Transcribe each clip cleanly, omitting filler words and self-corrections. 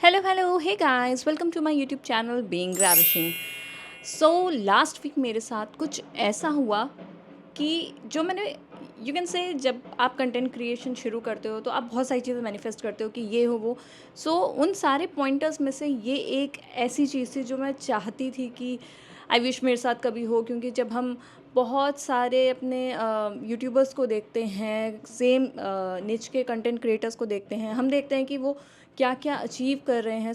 Hello hey guys, welcome to my YouTube channel being ravishing। So last week मेरे साथ कुछ ऐसा हुआ कि जो मैंने यू कैन से जब आप कंटेंट क्रिएशन शुरू करते हो तो आप बहुत सारी चीज़ें मैनिफेस्ट करते हो कि ये हो वो। उन सारे पॉइंटर्स में से ये एक ऐसी चीज़ थी जो मैं चाहती थी कि आई विश मेरे साथ कभी हो, क्योंकि जब हम बहुत सारे अपने यूट्यूबर्स को देखते हैं, सेम निच के कंटेंट क्रिएटर्स को देखते हैं, हम देखते हैं कि वो क्या क्या अचीव कर रहे हैं।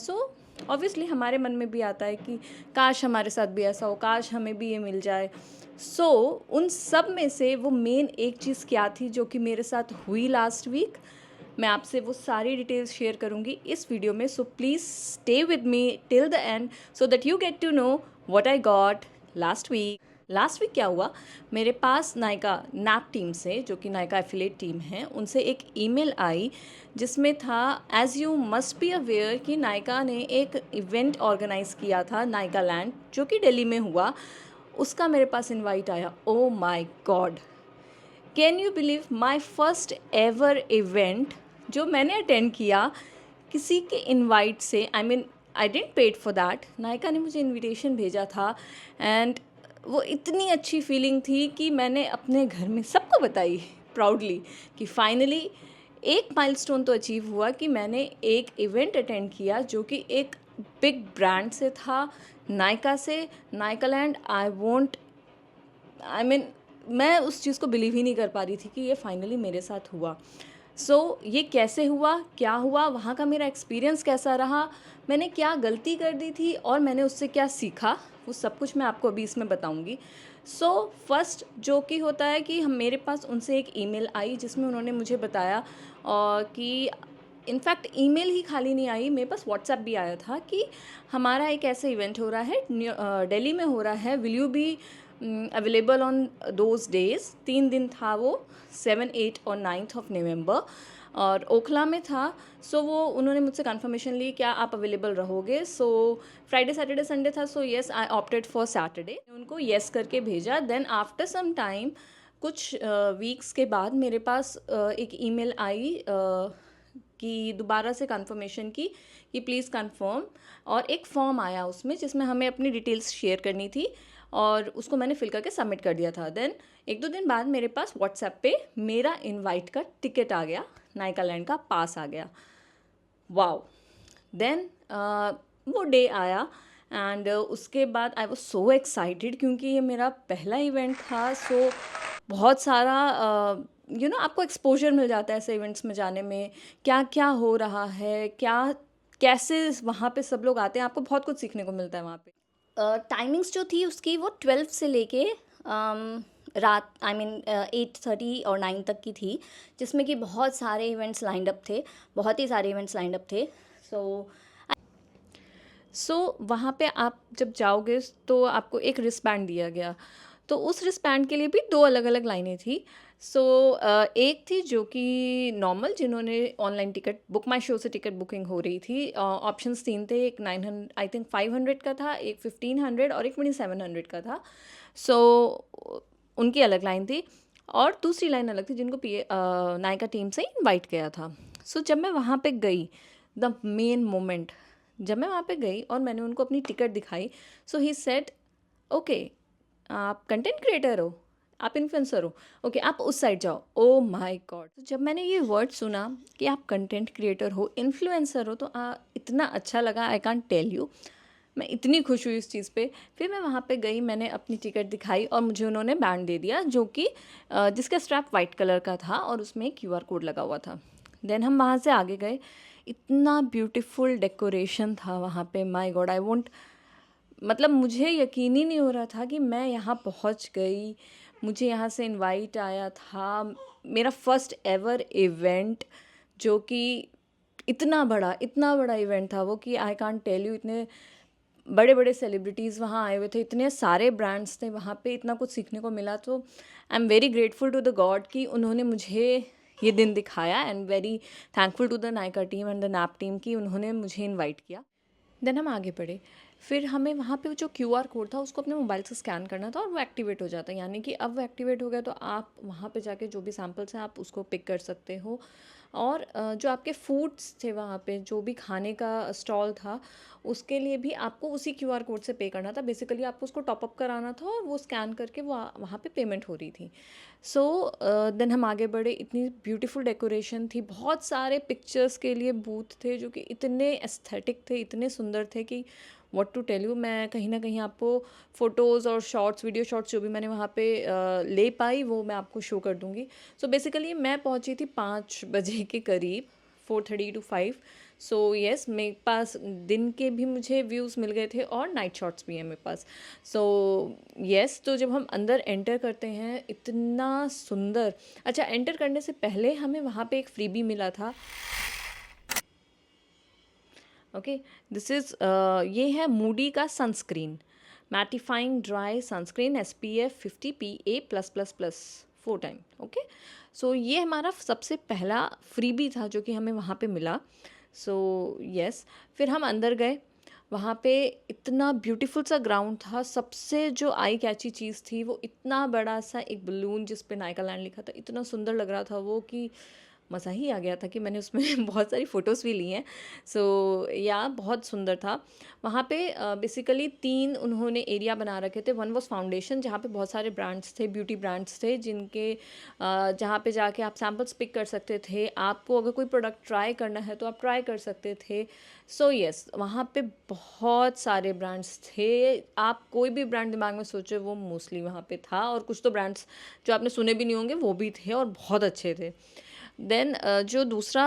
ऑब्वियसली हमारे मन में भी आता है कि काश हमारे साथ भी ऐसा हो, काश हमें भी ये मिल जाए। उन सब में से वो मेन एक चीज़ क्या थी जो कि मेरे साथ हुई लास्ट वीक, मैं आपसे वो सारी डिटेल्स शेयर करूँगी इस वीडियो में। So please stay with me till the end so that you get to know what I got last week क्या हुआ। मेरे पास नायका नैप टीम से, जो कि नायका एफिलेट टीम है, उनसे एक ईमेल आई जिसमें था, as you must be aware कि नायका ने एक इवेंट ऑर्गेनाइज़ किया था नायका लैंड, जो कि दिल्ली में हुआ। उसका मेरे पास इनवाइट आया। Oh my god, can you believe my first ever event जो मैंने अटेंड किया किसी के इनवाइट से। I didn't paid for that, Nykaa ने मुझे इनविटेशन भेजा था। एंड वो इतनी अच्छी फीलिंग थी कि मैंने अपने घर में सबको बताई प्राउडली कि फाइनली एक माइलस्टोन तो अचीव हुआ कि मैंने एक इवेंट अटेंड किया जो कि एक बिग ब्रांड से था, नायका से, नायका लैंड। मैं उस चीज़ को बिलीव ही नहीं कर पा रही थी कि ये फाइनली मेरे साथ हुआ। ये कैसे हुआ, क्या हुआ, वहाँ का मेरा एक्सपीरियंस कैसा रहा, मैंने क्या गलती कर दी थी और मैंने उससे क्या सीखा, वो सब कुछ मैं आपको अभी इसमें बताऊँगी। फर्स्ट जो कि होता है कि मेरे पास उनसे एक ईमेल आई जिसमें उन्होंने मुझे बताया कि इनफैक्ट ईमेल ही खाली नहीं आई, मेरे पास व्हाट्सएप भी आया था कि हमारा एक ऐसा इवेंट हो रहा है, दिल्ली में हो रहा है, will you be available on those days. 3 दिन था वो, 7, 8 और 9 ऑफ नवंबर, और ओखला में था। वो उन्होंने मुझसे कंफर्मेशन ली, क्या आप अवेलेबल रहोगे। फ्राइडे सैटरडे संडे था, yes I opted for Saturday. उनको येस करके भेजा। देन आफ्टर सम टाइम, कुछ वीक्स के बाद मेरे पास एक ईमेल आई कि दोबारा से कंफर्मेशन की कि प्लीज़ कंफर्म, और एक फॉर्म आया उसमें जिसमें हमें अपनी डिटेल्स शेयर करनी थी, और उसको मैंने फिल करके सबमिट कर दिया था। देन 1-2 दिन बाद मेरे पास व्हाट्सएप पे मेरा इनवाइट का टिकट आ गया, नायका लैंड का पास आ गया। वाओ। देन वो डे आया एंड उसके बाद आई वाज सो एक्साइटेड, क्योंकि ये मेरा पहला इवेंट था। बहुत सारा आपको एक्सपोजर मिल जाता है ऐसे इवेंट्स में जाने में, क्या क्या हो रहा है, क्या कैसे वहाँ पे सब लोग आते हैं, आपको बहुत कुछ सीखने को मिलता है वहाँ पे। टाइमिंग्स जो थी उसकी, वो 12 से लेके रात 8:30 और 9 तक की थी, जिसमें कि बहुत सारे इवेंट्स लाइंड अप थे, बहुत ही सारे इवेंट्स लाइंड अप थे। वहाँ पे आप जब जाओगे तो आपको एक रिस्टबैंड दिया गया, तो उस रिस्टबैंड के लिए भी 2 अलग अलग लाइनें थी। एक थी जो कि नॉर्मल, जिन्होंने ऑनलाइन टिकट बुक, माई शो से टिकट बुकिंग हो रही थी। ऑप्शंस 3 थे, एक 900 आई थिंक 500 का था, एक 1500 और एक 2700 का था। उनकी अलग लाइन थी, और दूसरी लाइन अलग थी जिनको नायका टीम से इनवाइट किया था। जब मैं वहाँ पे गई, द मेन मोमेंट, जब मैं वहाँ पे गई और मैंने उनको अपनी टिकट दिखाई, ही सेड, ओके आप कंटेंट क्रिएटर हो, आप इन्फ्लुएंसर हो, ओके आप उस साइड जाओ। ओ माय गॉड, जब मैंने ये वर्ड सुना कि आप कंटेंट क्रिएटर हो, इन्फ्लुएंसर हो, तो इतना अच्छा लगा, आई कांट टेल यू। मैं इतनी खुश हुई इस चीज़ पे। फिर मैं वहाँ पे गई, मैंने अपनी टिकट दिखाई और मुझे उन्होंने बैंड दे दिया, जो कि जिसका स्ट्रैप वाइट कलर का था और उसमें QR कोड लगा हुआ था। देन हम वहाँ से आगे गए, इतना ब्यूटीफुल डेकोरेशन था वहाँ पे, माय गॉड, आई वोंट, मतलब मुझे यकीन ही नहीं हो रहा था कि मैं यहाँ पहुँच गई, मुझे यहाँ से इनवाइट आया था, मेरा फर्स्ट एवर इवेंट, जो कि इतना बड़ा इवेंट था वो, कि आई कांट टेल यू। इतने बड़े बड़े सेलिब्रिटीज़ वहाँ आए हुए थे, इतने सारे ब्रांड्स थे वहाँ पे, इतना कुछ सीखने को मिला। तो I am very grateful to the God कि उन्होंने मुझे ये दिन दिखाया, and very thankful to the Nykaa team and the nap team कि उन्होंने मुझे इनवाइट किया। देन हम आगे बढ़े, फिर हमें वहाँ पे जो QR कोड था उसको अपने मोबाइल से स्कैन करना था और वो एक्टिवेट हो जाता है, यानी कि अब वो एक्टिवेट हो गया तो आप वहाँ पे जाके जो भी सैम्पल्स हैं आप उसको पिक कर सकते हो। और जो आपके फूड्स थे वहाँ पे, जो भी खाने का स्टॉल था, उसके लिए भी आपको उसी क्यूआर कोड से पे करना था। बेसिकली आपको उसको टॉप अप कराना था और वो स्कैन करके वो वहाँ पे पेमेंट हो रही थी। सो देन हम आगे बढ़े। इतनी ब्यूटीफुल डेकोरेशन थी, बहुत सारे पिक्चर्स के लिए बूथ थे जो कि इतने एस्थेटिक थे, इतने सुंदर थे कि व्हाट टू टेल यू। मैं कहीं ना कहीं आपको फ़ोटोज़ और शॉर्ट्स, वीडियो शॉर्ट्स जो भी मैंने वहाँ पे ले पाई वो मैं आपको शो कर दूँगी। सो बेसिकली मैं पहुँची थी 5 बजे के करीब, 4:30 to 5। सो येस, मेरे पास दिन के भी मुझे व्यूज़ मिल गए थे और नाइट शॉट्स भी हैं मेरे पास। सो येस, तो जब हम अंदर एंटर करते हैं, इतना सुंदर। अच्छा, एंटर करने से पहले हमें वहाँ पे एक फ्रीबी मिला था। ओके, दिस इज़ ये है मूडी का sunscreen, mattifying dry sunscreen SPF 50 PA+++ 4 time. Okay, so ये हमारा सबसे पहला फ्रीबी था जो कि हमें वहाँ पे मिला। सो यस, फिर हम अंदर गए। वहाँ पे इतना ब्यूटीफुल सा ग्राउंड था। सबसे जो आई कैची चीज़ थी वो इतना बड़ा सा एक बलून जिस पे नायका लैंड लिखा था, इतना सुंदर लग रहा था वो कि मज़ा ही आ गया था कि मैंने उसमें बहुत सारी फ़ोटोज़ भी ली हैं। सो या बहुत सुंदर था। वहाँ पे बेसिकली 3 उन्होंने एरिया बना रखे थे। वन वाज़ फाउंडेशन, जहाँ पे बहुत सारे ब्रांड्स थे, ब्यूटी ब्रांड्स थे, जिनके जहाँ पे जाके आप सैम्पल्स पिक कर सकते थे। आपको अगर कोई प्रोडक्ट ट्राई करना है तो आप ट्राई कर सकते थे। सो येस, वहाँ पे बहुत सारे ब्रांड्स थे। आप कोई भी ब्रांड दिमाग में सोचो वो मोस्टली वहाँ पे था, और कुछ तो ब्रांड्स जो आपने सुने भी नहीं होंगे वो भी थे और बहुत अच्छे थे। देन जो दूसरा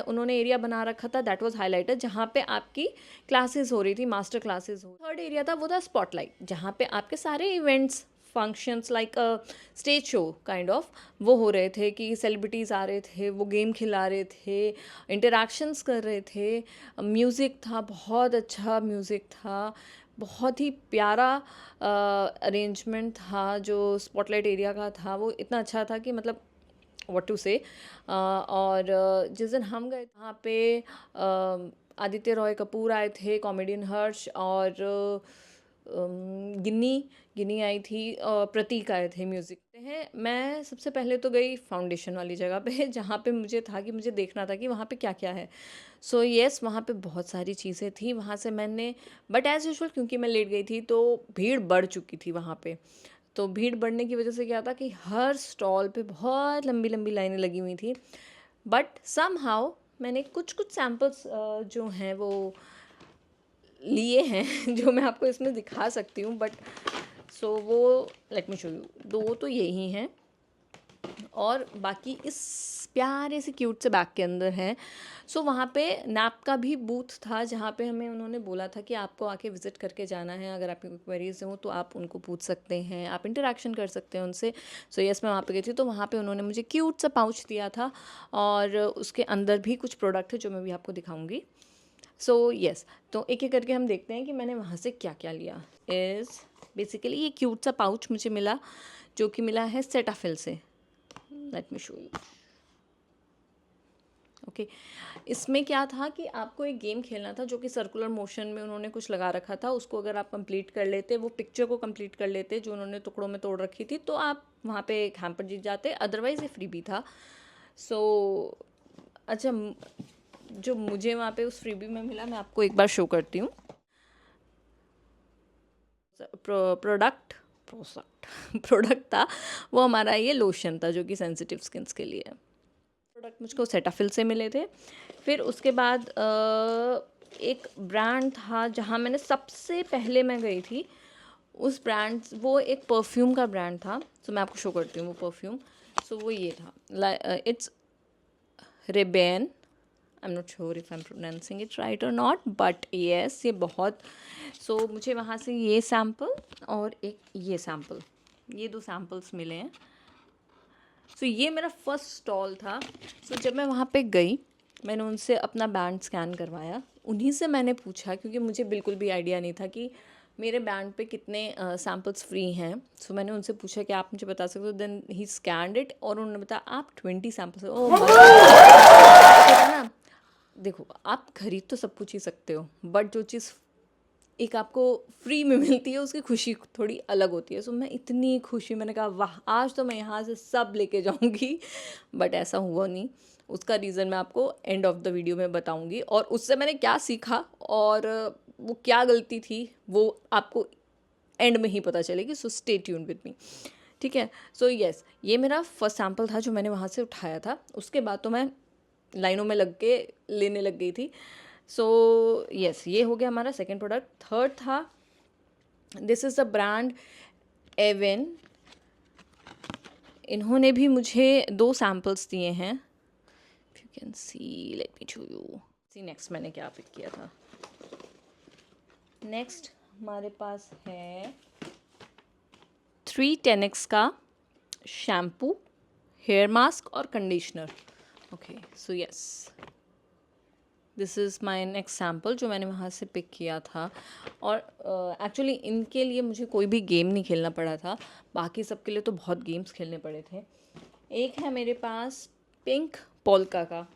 उन्होंने एरिया बना रखा था, दैट वाज हाइलाइटर, जहाँ पे आपकी क्लासेस हो रही थी, मास्टर क्लासेस हो। थर्ड एरिया था वो था स्पॉटलाइट, जहाँ पे आपके सारे events, functions like stage show kind of वो हो रहे थे, कि सेलिब्रिटीज़ आ रहे थे, वो गेम खिला रहे थे, इंटरेक्शंस कर रहे थे, म्यूज़िक था, बहुत अच्छा म्यूज़िक था, बहुत ही प्यारा अरेंजमेंट था। जो स्पॉटलाइट एरिया का था वो इतना अच्छा था कि मतलब व्हाट टू से। और जिस दिन हम गए वहाँ पे आदित्य रॉय कपूर आए थे, कॉमेडियन हर्ष, और गिन्नी गिन्नी आई थी, प्रतीक आए थे, म्यूज़िक हैं। मैं सबसे पहले तो गई फाउंडेशन वाली जगह पे जहाँ पे मुझे था कि मुझे देखना था कि वहाँ पे क्या क्या है। सो येस, वहाँ पे बहुत सारी चीज़ें थी। वहाँ से मैंने, बट एज़ यूजुअल क्योंकि मैं लेट गई थी तो भीड़ बढ़ चुकी थी वहाँ पे। तो भीड़ बढ़ने की वजह से क्या था कि हर स्टॉल पे बहुत लंबी लंबी लाइनें लगी हुई थी। बट समहाउ मैंने कुछ कुछ सैम्पल्स जो हैं वो लिए हैं जो मैं आपको इसमें दिखा सकती हूँ। बट सो वो लेट मी शो यू, 2 तो यही हैं और बाकी इस प्यारे से क्यूट से बैग के अंदर है। सो वहाँ पे नैप का भी बूथ था, जहाँ पे हमें उन्होंने बोला था कि आपको आके विज़िट करके जाना है, अगर आपकी कोई क्वेरीज हो तो आप उनको पूछ सकते हैं, आप इंटरेक्शन कर सकते हैं उनसे। सो यस, मैं वहाँ पे गई थी, तो वहाँ पे उन्होंने मुझे क्यूट सा पाउच दिया था, और उसके अंदर भी कुछ प्रोडक्ट है जो मैं भी आपको दिखाऊँगी। सो यस, तो एक एक करके हम देखते हैं कि मैंने वहाँ से क्या क्या लिया। इज़ बेसिकली ये क्यूट सा पाउच मुझे मिला, जो कि मिला है सेटाफिल से। Late me show you. Okay, इसमें क्या था कि आपको एक गेम खेलना था जो कि सर्कुलर मोशन में उन्होंने कुछ लगा रखा था। उसको अगर आप कंप्लीट कर लेते, वो पिक्चर को कंप्लीट कर लेते जो उन्होंने टुकड़ों में तोड़ रखी थी, तो आप वहाँ पे एक हैम्पर जीत जाते। अदरवाइज़ ये फ्रीबी था। सो अच्छा, जो मुझे वहाँ पे उस फ्रीबी में मिला मैं आपको एक बार शो करती हूँ। प्रोडक्ट प्रोडक्ट प्रोडक्ट था वो हमारा, ये लोशन था जो कि सेंसिटिव स्किन्स के लिए है। प्रोडक्ट मुझको सेटाफिल से मिले थे। फिर उसके बाद एक ब्रांड था जहाँ मैंने सबसे पहले मैं गई थी, उस ब्रांड, वो एक परफ्यूम का ब्रांड था। सो मैं आपको शो करती हूँ वो परफ्यूम। सो वो ये था, it's Ray Ban. I am not sure if I am pronouncing it right और नॉट, बट येस, ये बहुत। सो मुझे वहाँ से ये सैम्पल और एक ये सैम्पल, ये 2 सैम्पल्स मिले हैं। सो ये मेरा फर्स्ट स्टॉल था। सो जब मैं वहाँ पे गई, मैंने उनसे अपना बैंड स्कैन करवाया। उन्हीं से मैंने पूछा, क्योंकि मुझे बिल्कुल भी आइडिया नहीं था कि मेरे बैंड पे कितने सैम्पल्स फ्री हैं। सो मैंने उनसे पूछा कि आप मुझे बता सकते हो। देन ही स्कैन्ड इट और उन्होंने बताया आप 20 सैम्पल्स। ओ ना, देखो आप खरीद तो सब कुछ ही सकते हो, बट जो चीज़ एक आपको फ्री में मिलती है उसकी खुशी थोड़ी अलग होती है। सो मैं इतनी खुशी, मैंने कहा वाह, आज तो मैं यहाँ से सब लेके जाऊँगी। बट ऐसा हुआ नहीं। उसका रीज़न मैं आपको एंड ऑफ द वीडियो में बताऊंगी, और उससे मैंने क्या सीखा और वो क्या गलती थी वो आपको एंड में ही पता चलेगी। So stay tuned with me, ठीक है। सो यस, ये मेरा फर्स्ट सैम्पल था जो मैंने वहाँ से उठाया था। उसके बाद तो मैं लाइनों में लग के लेने लग गई थी। सो यस, ये हो गया हमारा सेकेंड प्रोडक्ट। थर्ड था, this is the brand Avon. इन्होंने भी मुझे 2 सैम्पल्स दिए हैं, if you can see, let me show you. See next मैंने क्या पिक किया था। नेक्स्ट हमारे पास है 310X का शैम्पू, हेयर मास्क और conditioner. Okay, so yes, this is my next sample जो मैंने वहाँ से पिक किया था। और एक्चुअली इनके लिए मुझे कोई भी गेम नहीं खेलना पड़ा था, बाकी सबके लिए तो बहुत गेम्स खेलने पड़े थे। एक है मेरे पास पिंक पोल्का का,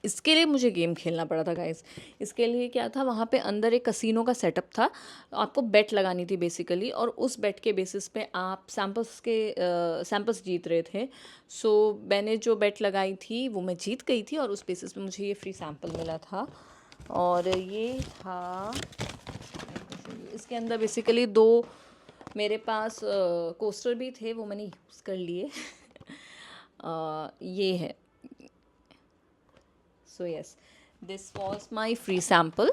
इसके लिए मुझे गेम खेलना पड़ा था गाइस। इसके लिए क्या था, वहाँ पे अंदर एक कसिनो का सेटअप था, आपको बेट लगानी थी बेसिकली, और उस बेट के बेसिस पे आप सैम्पल्स जीत रहे थे। सो मैंने जो बेट लगाई थी वो मैं जीत गई थी, और उस बेसिस पे मुझे ये फ्री सैम्पल मिला था। और ये था, इसके अंदर बेसिकली 2 मेरे पास कोस्टर भी थे, वो मैंने यूज़ कर लिए। ये है। So yes, this was my free sample.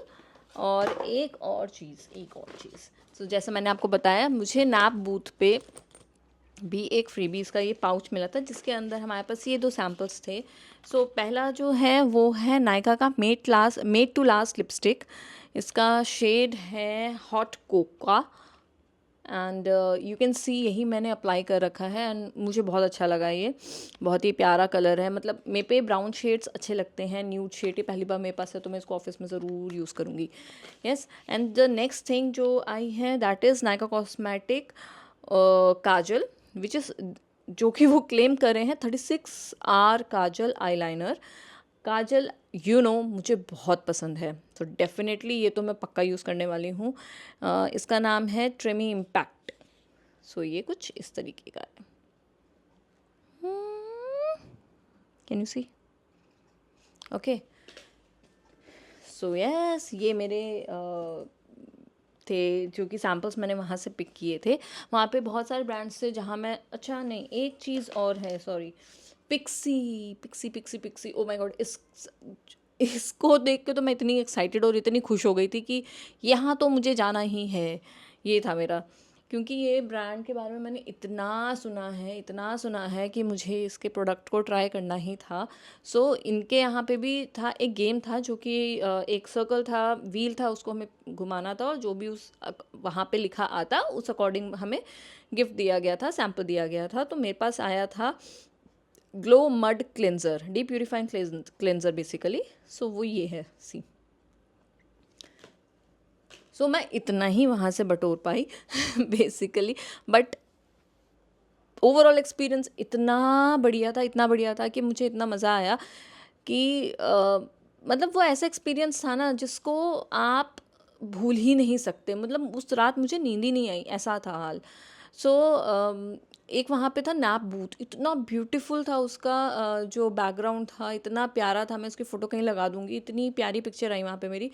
और एक और चीज़, सो जैसे मैंने आपको बताया, मुझे नैप बूथ पे भी एक फ्रीबीज का ये पाउच मिला था, जिसके अंदर हमारे पास ये 2 सैम्पल्स थे। सो पहला जो है वो है नायका का मेड टू लास्ट लिपस्टिक। इसका शेड है hot Coca, and you can सी यही मैंने अप्लाई कर रखा है, एंड मुझे बहुत अच्छा लगा। ये बहुत ही प्यारा कलर है, मतलब मेरे पे ब्राउन शेड्स अच्छे लगते हैं, न्यूड शेड ही पहली बार मेरे पास है, तो मैं इसको ऑफिस में ज़रूर यूज़ करूँगी। Yes, and the next thing जो आई है that is Nykaa cosmetic Kajal, which is, जो कि वो क्लेम कर रहे हैं 36 आवर काजल आईलाइनर। काजल मुझे बहुत पसंद है, तो डेफिनेटली ये तो मैं पक्का यूज़ करने वाली हूँ। इसका नाम है ट्रेमी इम्पैक्ट। सो ये कुछ इस तरीके का है, can you see? Okay, so yes, ये मेरे थे जो कि सैम्पल्स मैंने वहाँ से पिक किए थे। वहाँ पे बहुत सारे ब्रांड्स थे जहाँ मैं, अच्छा नहीं, एक चीज़ और है, sorry, Pixi, oh my God, इसको देख के तो मैं इतनी एक्साइटेड और इतनी खुश हो गई थी कि यहाँ तो मुझे जाना ही है। ये था मेरा, क्योंकि ये ब्रांड के बारे में मैंने इतना सुना है कि मुझे इसके प्रोडक्ट को ट्राई करना ही था। सो इनके यहाँ पे भी था, एक गेम था जो कि एक सर्कल था, व्हील था, उसको हमें घुमाना था, और जो भी उस वहाँ पे लिखा आता उस अकॉर्डिंग हमें गिफ्ट दिया गया था, सैम्पल दिया गया था। तो मेरे पास आया था glow mud cleanser, deep purifying cleanser basically. So वो ये है, सी। सो मैं इतना ही वहाँ से बटोर पाई बेसिकली, बट ओवरऑल एक्सपीरियंस इतना बढ़िया था कि मुझे इतना मज़ा आया कि मतलब वो ऐसा एक्सपीरियंस था ना जिसको आप भूल ही नहीं सकते। मतलब उस रात मुझे नींद ही नहीं आई, ऐसा था हाल। सो एक वहाँ पे था नैप बूथ, इतना ब्यूटीफुल था उसका जो बैकग्राउंड था, इतना प्यारा था। मैं उसकी फ़ोटो कहीं लगा दूँगी, इतनी प्यारी पिक्चर आई वहाँ पे मेरी,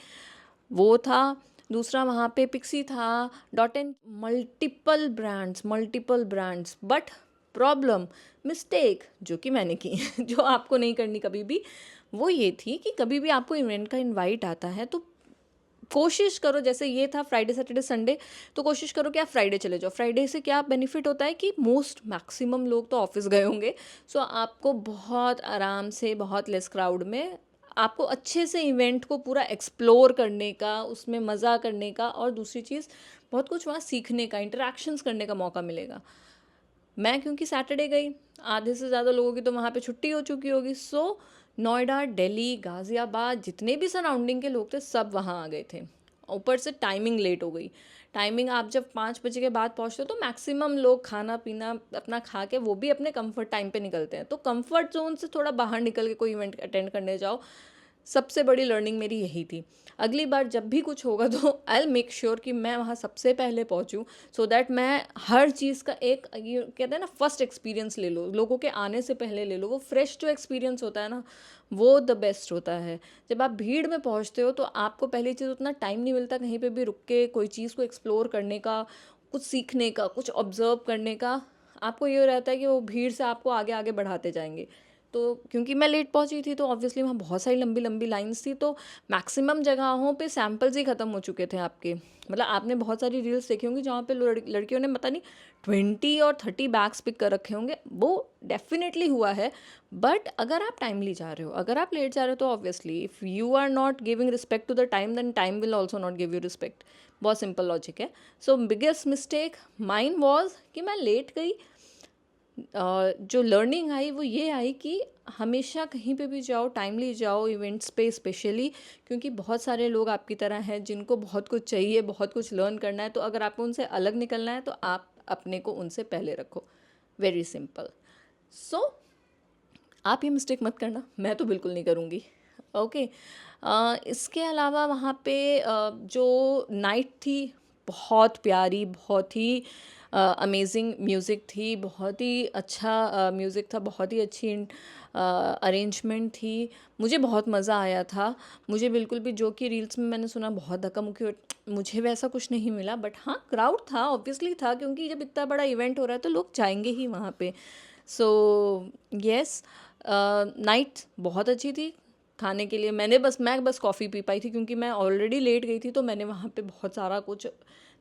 वो था। दूसरा वहाँ पे पिक्सी था, dot and multiple brands, but problem, mistake जो कि मैंने की जो आपको नहीं करनी कभी भी, वो ये थी कि कभी भी आपको इवेंट का इनवाइट आता है तो कोशिश करो, जैसे ये था फ्राइडे सैटरडे संडे, तो कोशिश करो कि आप फ्राइडे चले जाओ। फ्राइडे से क्या बेनिफिट होता है कि मैक्सिमम लोग तो ऑफिस गए होंगे, सो आपको बहुत आराम से, बहुत लेस क्राउड में आपको अच्छे से इवेंट को पूरा एक्सप्लोर करने का, उसमें मज़ा करने का, और दूसरी चीज़ बहुत कुछ वहाँ सीखने का, इंटरेक्शंस करने का मौका मिलेगा। मैं क्योंकि सैटरडे गई, आधे से ज़्यादा लोगों की तो वहाँ पे छुट्टी हो चुकी होगी। सो नोएडा, दिल्ली, गाज़ियाबाद, जितने भी सराउंडिंग के लोग थे सब वहाँ आ गए थे। ऊपर से टाइमिंग लेट हो गई। टाइमिंग, आप जब 5 बजे के बाद पहुँचते हो तो मैक्सिमम लोग खाना पीना अपना खा के वो भी अपने कंफर्ट टाइम पे निकलते हैं। तो कंफर्ट जोन से थोड़ा बाहर निकल के कोई इवेंट अटेंड करने जाओ, सबसे बड़ी लर्निंग मेरी यही थी। अगली बार जब भी कुछ होगा तो आई विल मेक श्योर कि मैं वहाँ सबसे पहले पहुँचूँ, सो दैट मैं हर चीज़ का एक, ये कहते हैं ना, फर्स्ट एक्सपीरियंस ले लो, लोगों के आने से पहले ले लो। वो फ्रेश जो एक्सपीरियंस होता है ना, वो द बेस्ट होता है। जब आप भीड़ में पहुँचते हो तो आपको पहली चीज़ उतना टाइम नहीं मिलता कहीं पे भी रुक के कोई चीज़ को एक्सप्लोर करने का, कुछ सीखने का, कुछ ऑब्जर्व करने का। आपको ये रहता है कि वो भीड़ से आपको आगे आगे बढ़ाते जाएंगे। तो क्योंकि मैं लेट पहुंची थी तो ऑब्वियसली वहाँ बहुत सारी लंबी लंबी लाइंस थी, तो मैक्सिमम जगहों पे सैम्पल्स ही ख़त्म हो चुके थे आपके। मतलब आपने बहुत सारी रील्स देखी होंगी जहाँ पे लड़कियों ने पता नहीं 20 और 30 बैग्स पिक कर रखे होंगे। वो डेफिनेटली हुआ है, बट अगर आप टाइमली जा रहे हो, अगर आप लेट जा रहे हो, तो obviously if you are not giving respect to the time, then time will also not give you respect. बहुत सिंपल लॉजिक है। So biggest mistake mine was कि मैं लेट गई। जो लर्निंग आई वो ये आई कि हमेशा कहीं पे भी जाओ टाइमली जाओ, इवेंट्स पे स्पेशली, क्योंकि बहुत सारे लोग आपकी तरह हैं जिनको बहुत कुछ चाहिए, बहुत कुछ लर्न करना है। तो अगर आपको उनसे अलग निकलना है तो आप अपने को उनसे पहले रखो। Very simple. सो आप ये मिस्टेक मत करना, मैं तो बिल्कुल नहीं करूँगी। ओके। इसके अलावा वहाँ पे जो नाइट थी बहुत प्यारी, बहुत ही अमेजिंग म्यूज़िक थी, बहुत ही अच्छा म्यूज़िक था, बहुत ही अच्छी अरेंजमेंट थी। मुझे बहुत मज़ा आया था। मुझे बिल्कुल भी, जो कि रील्स में मैंने सुना बहुत धक्का मुक्की, मुझे वैसा कुछ नहीं मिला। बट हाँ, क्राउड था, ऑब्वियसली था, क्योंकि जब इतना बड़ा इवेंट हो रहा है तो लोग जाएंगे ही वहाँ पे। सो येस, नाइट बहुत अच्छी थी। खाने के लिए मैं बस कॉफ़ी पी पाई थी, क्योंकि मैं ऑलरेडी लेट गई थी। तो मैंने वहाँ पे बहुत सारा कुछ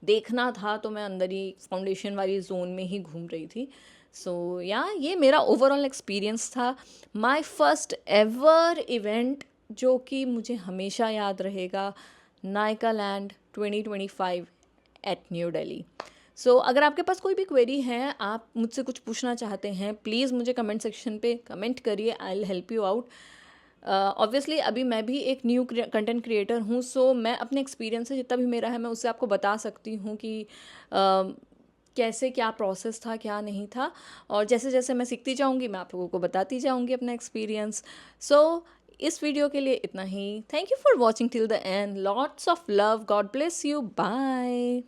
देखना था, तो मैं अंदर ही फाउंडेशन वाली जोन में ही घूम रही थी। सो ये मेरा ओवरऑल एक्सपीरियंस था। माय फर्स्ट एवर इवेंट, जो कि मुझे हमेशा याद रहेगा, नायकालैंड 2025 एट न्यू दिल्ली। सो अगर आपके पास कोई भी क्वेरी है, आप मुझसे कुछ पूछना चाहते हैं, प्लीज़ मुझे कमेंट सेक्शन पे कमेंट करिए, I will help you out. Obviously अभी मैं भी एक न्यू कंटेंट क्रिएटर हूँ, सो मैं अपने एक्सपीरियंस से जितना भी मेरा है मैं उससे आपको बता सकती हूँ कि कैसे क्या प्रोसेस था, क्या नहीं था। और जैसे जैसे मैं सीखती जाऊँगी मैं आप लोगों को बताती जाऊँगी अपना एक्सपीरियंस। सो इस वीडियो के लिए इतना ही। Thank you for watching till the end. Lots of love. God bless you. Bye.